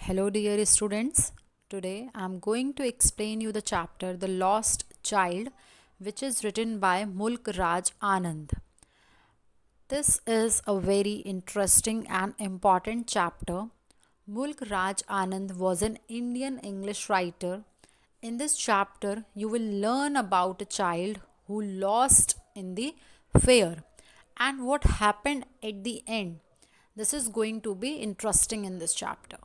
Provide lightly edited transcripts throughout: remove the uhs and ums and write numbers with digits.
Hello, dear students. Today I am going to explain you the chapter The Lost Child, which is written by Mulk Raj Anand. This is a very interesting and important chapter. Mulk Raj Anand was an Indian English writer. In this chapter, you will learn about a child who lost in the fair and what happened at the end. This is going to be interesting in this chapter.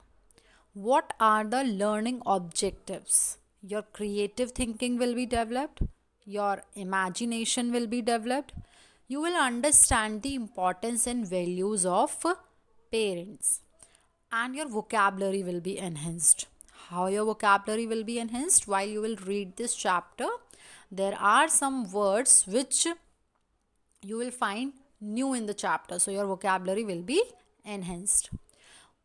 What are the learning objectives? Your creative thinking will be developed, your imagination will be developed. You will understand the importance and values of parents, and your vocabulary will be enhanced. How your vocabulary will be enhanced? While you will read this chapter, there are some words which you will find new in the chapter, so your vocabulary will be enhanced.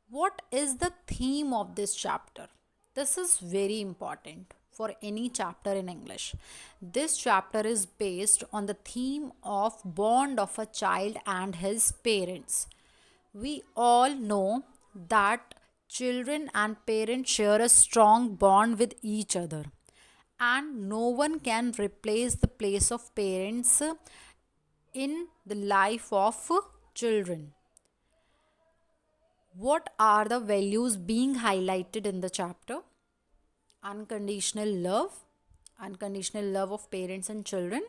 What is the theme of this chapter? This is very important for any chapter in English. This chapter is based on the theme of bond of a child and his parents. We all know that children and parents share a strong bond with each other, and no one can replace the place of parents in the life of children. What are the values being highlighted in the chapter? Unconditional love of parents and children,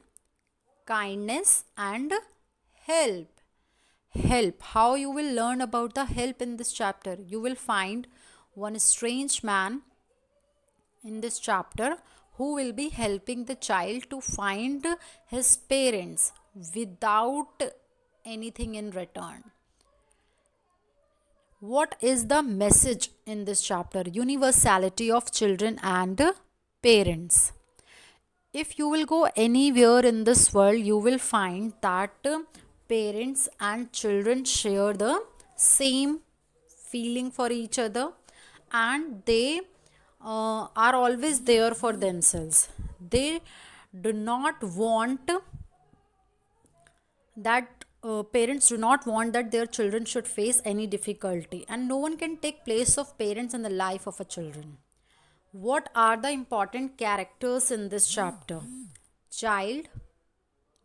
kindness, and help. Help. How you will learn about the help in this chapter? You will find one strange man in this chapter who will be helping the child to find his parents without anything in return. What is the message in this chapter? Universality of children and parents. If you will go anywhere in this world, you will find that parents and children share the same feeling for each other, and they are always there for themselves. They do not want that parents do not want that their children should face any difficulty, and no one can take place of parents in the life of a children. What are the important characters in this chapter? Child,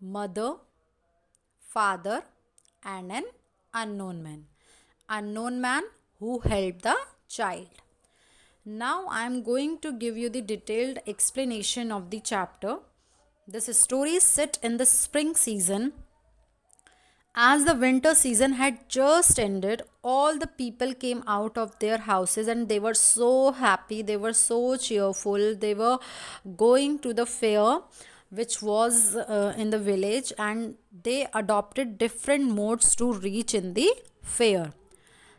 mother, father, and an unknown man. Unknown man who helped the child. Now I am going to give you the detailed explanation of the chapter. This story is set in the spring season. As the winter season had just ended, all the people came out of their houses and they were so happy, they were so cheerful. They were going to the fair, which was in the village, and they adopted different modes to reach in the fair.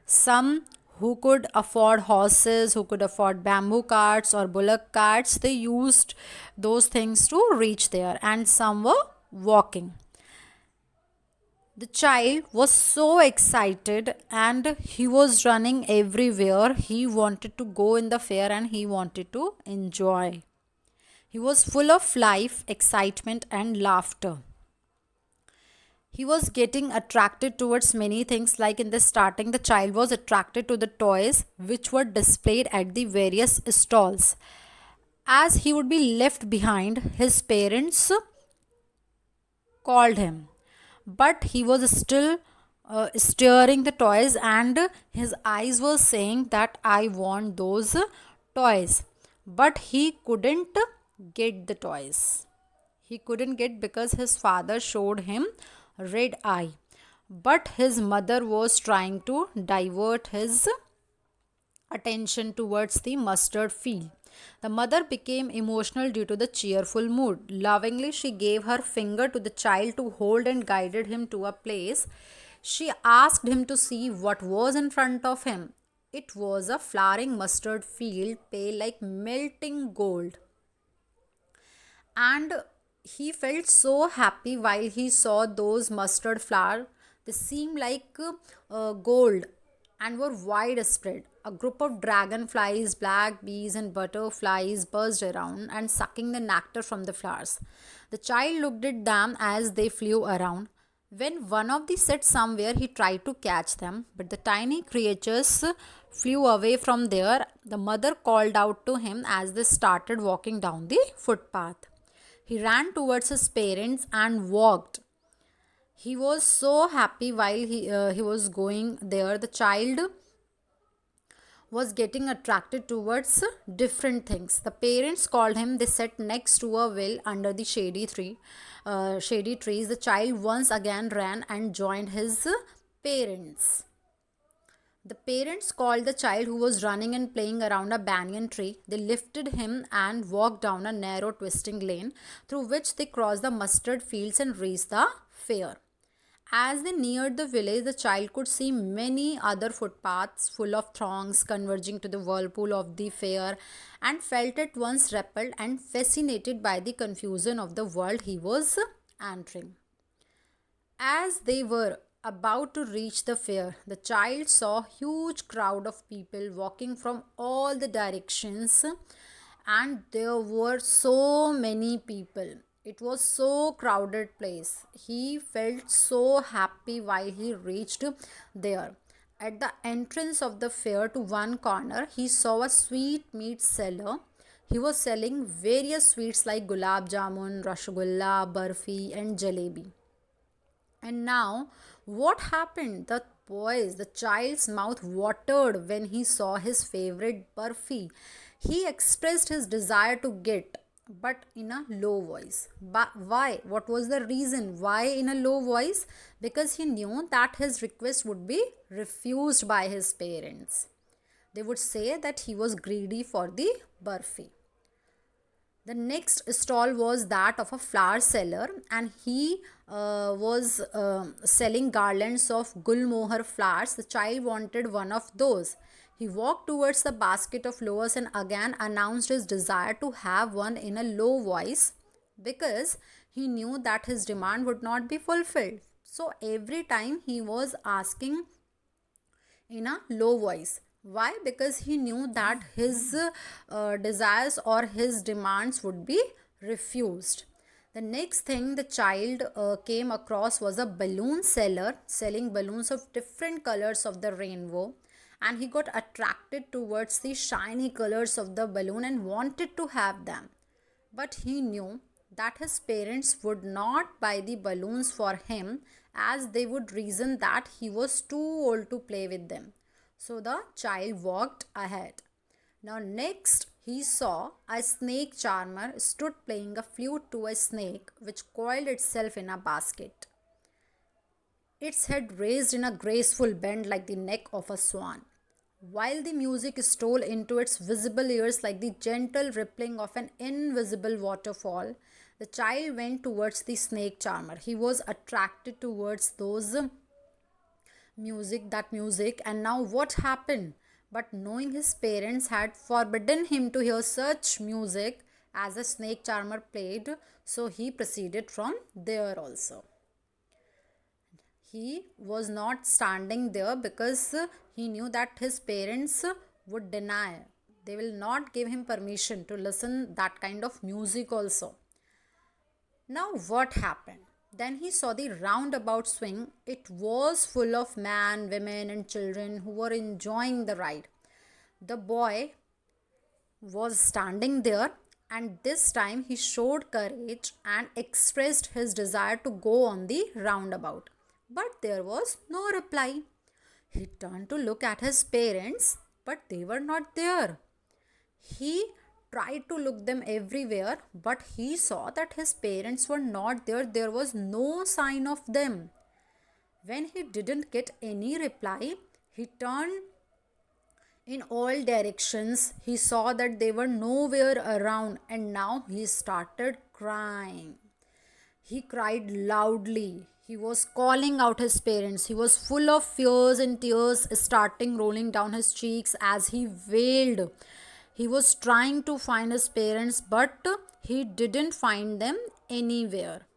Some who could afford horses, who could afford bamboo carts or bullock carts, they used those things to reach there, and some were walking. The child was so excited and he was running everywhere. He wanted to go in the fair and he wanted to enjoy. He was full of life, excitement, and laughter. He was getting attracted towards many things, like in the starting, the child was attracted to the toys which were displayed at the various stalls. As he would be left behind, his parents called him, but he was still staring the toys, and his eyes were saying that I want those toys, but he couldn't get the toys. He couldn't get because his father showed him red eye, but his mother was trying to divert his attention towards the mustard field. The mother became emotional due to the cheerful mood. Lovingly, she gave her finger to the child to hold and guided him to a place. She asked him to see what was in front of him. It was a flowering mustard field, pale like melting gold. And he felt so happy while he saw those mustard flowers. They seemed like gold and were widespread. A group of dragonflies, black bees, and butterflies buzzed around and sucking the nectar from the flowers. The child looked at them as they flew around. When one of the set somewhere, he tried to catch them, but the tiny creatures flew away from there. The mother called out to him as they started walking down the footpath. He ran towards his parents and walked. He was so happy while he was going there. The child was getting attracted towards different things. The parents called him. They sat next to a well under the shady trees. The child once again ran and joined his parents. The parents called the child who was running and playing around a banyan tree. They lifted him and walked down a narrow twisting lane through which they crossed the mustard fields and reached the fair. As they neared the village, the child could see many other footpaths full of throngs converging to the whirlpool of the fair, and felt at once repelled and fascinated by the confusion of the world he was entering. As they were about to reach the fair, the child saw a huge crowd of people walking from all the directions, and there were so many people. It was so crowded place. He felt so happy while he reached there. At the entrance of the fair to one corner, he saw a sweet meat seller. He was selling various sweets like gulab jamun, rasgulla, barfi, and jalebi. And now, what happened? The child's mouth watered when he saw his favorite burfi. He expressed his desire to get, but in a low voice. But why? What was the reason? Why in a low voice? Because he knew that his request would be refused by his parents. They would say that he was greedy for the burfi. The next stall was that of a flower seller, and he was selling garlands of gulmohar flowers. The child wanted one of those. He walked towards the basket of flowers and again announced his desire to have one in a low voice, because he knew that his demand would not be fulfilled. So every time he was asking in a low voice. Why? Because he knew that his desires or his demands would be refused. The next thing the child came across was a balloon seller selling balloons of different colors of the rainbow, and he got attracted towards the shiny colors of the balloon and wanted to have them. But he knew that his parents would not buy the balloons for him, as they would reason that he was too old to play with them. So the child walked ahead. Now, next, he saw a snake charmer stood playing a flute to a snake which coiled itself in a basket, its head raised in a graceful bend like the neck of a swan, while the music stole into its visible ears like the gentle rippling of an invisible waterfall. The child went towards the snake charmer. He was attracted towards those music, and now what happened? But knowing his parents had forbidden him to hear such music as a snake charmer played, so he proceeded from there also. He was not standing there because he knew that his parents would deny. They will not give him permission to listen that kind of music also. Now what happened? Then he saw the roundabout swing. It was full of men, women, and children who were enjoying the ride. The boy was standing there, and this time he showed courage and expressed his desire to go on the roundabout. But there was no reply. He turned to look at his parents, but they were not there. He tried to look them everywhere, but he saw that his parents were not there. There was no sign of them. When he didn't get any reply, he turned in all directions. He saw that they were nowhere around, and now he started crying. He cried loudly. He was calling out his parents. He was full of fears, and tears starting rolling down his cheeks as he wailed. He was trying to find his parents, but he didn't find them anywhere.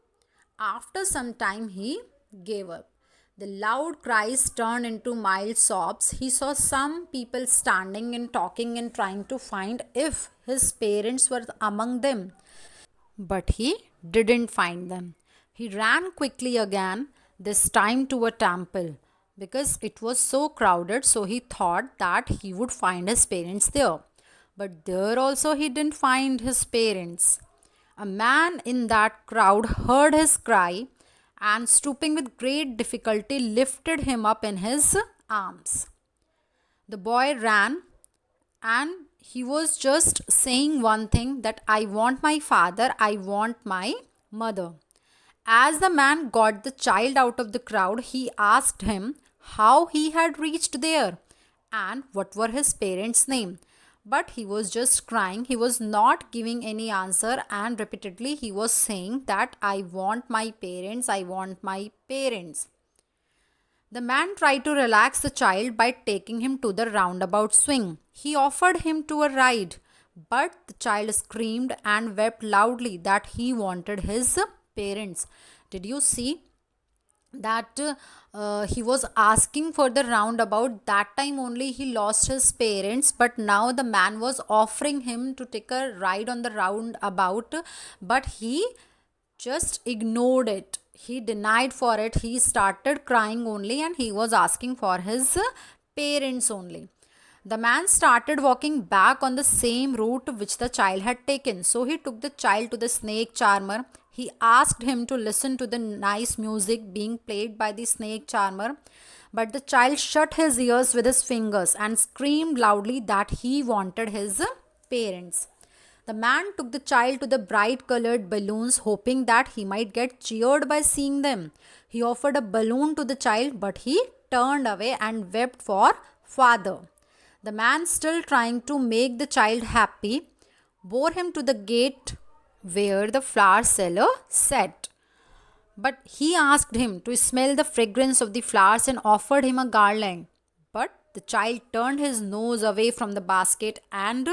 After some time, he gave up. The loud cries turned into mild sobs. He saw some people standing and talking and trying to find if his parents were among them, but he didn't find them. He ran quickly again. this time to a temple because it was so crowded, so he thought that he would find his parents there. But there also he didn't find his parents. A man in that crowd heard his cry and, stooping with great difficulty, lifted him up in his arms. The boy ran and he was just saying one thing, that I want my father, I want my mother. As the man got the child out of the crowd, he asked him how he had reached there and what were his parents' name. But he was just crying. He was not giving any answer, and repeatedly he was saying that I want my parents, I want my parents. The man tried to relax the child by taking him to the roundabout swing. He offered him to a ride, but the child screamed and wept loudly that he wanted his parents. Did you see that he was asking for the roundabout? That time only he lost his parents, but now the man was offering him to take a ride on the roundabout, but he just ignored it. He denied for it. He started crying only, and he was asking for his parents only. The man started walking back on the same route which the child had taken. So he took the child to the snake charmer. He asked him to listen to the nice music being played by the snake charmer. But the child shut his ears with his fingers and screamed loudly that he wanted his parents. The man took the child to the bright colored balloons, hoping that he might get cheered by seeing them. He offered a balloon to the child, but he turned away and wept for father. The man, still trying to make the child happy, bore him to the gate where the flower seller sat. But he asked him to smell the fragrance of the flowers and offered him a garland. But the child turned his nose away from the basket and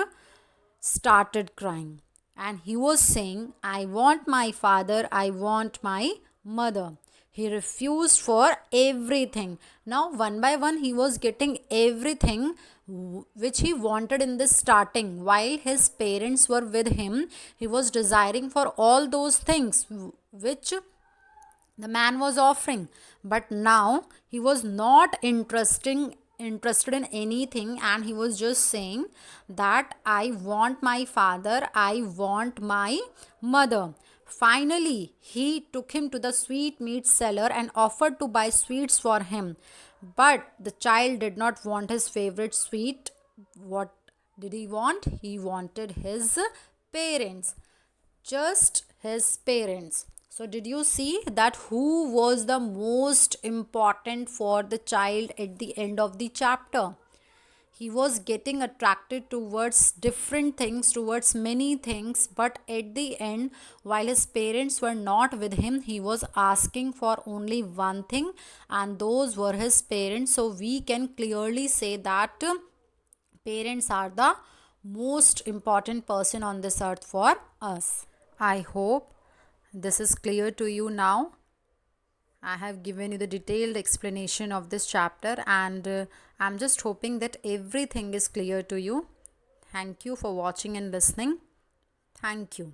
started crying. And he was saying, I want my father, I want my mother. He refused for everything. Now, one by one, he was getting everything which he wanted in the starting. While his parents were with him, he was desiring for all those things which the man was offering. But now he was not interested in anything, and he was just saying that I want my father, I want my mother. Finally, he took him to the sweetmeat seller and offered to buy sweets for him. But the child did not want his favorite sweet. What did he want? He wanted his parents. Just his parents. So, did you see that who was the most important for the child at the end of the chapter? He was getting attracted towards different things, towards many things, but at the end, while his parents were not with him, he was asking for only one thing, and those were his parents. So, we can clearly say that parents are the most important person on this earth for us. I hope this is clear to you now. I have given you the detailed explanation of this chapter, and I'm just hoping that everything is clear to you. Thank you for watching and listening. Thank you.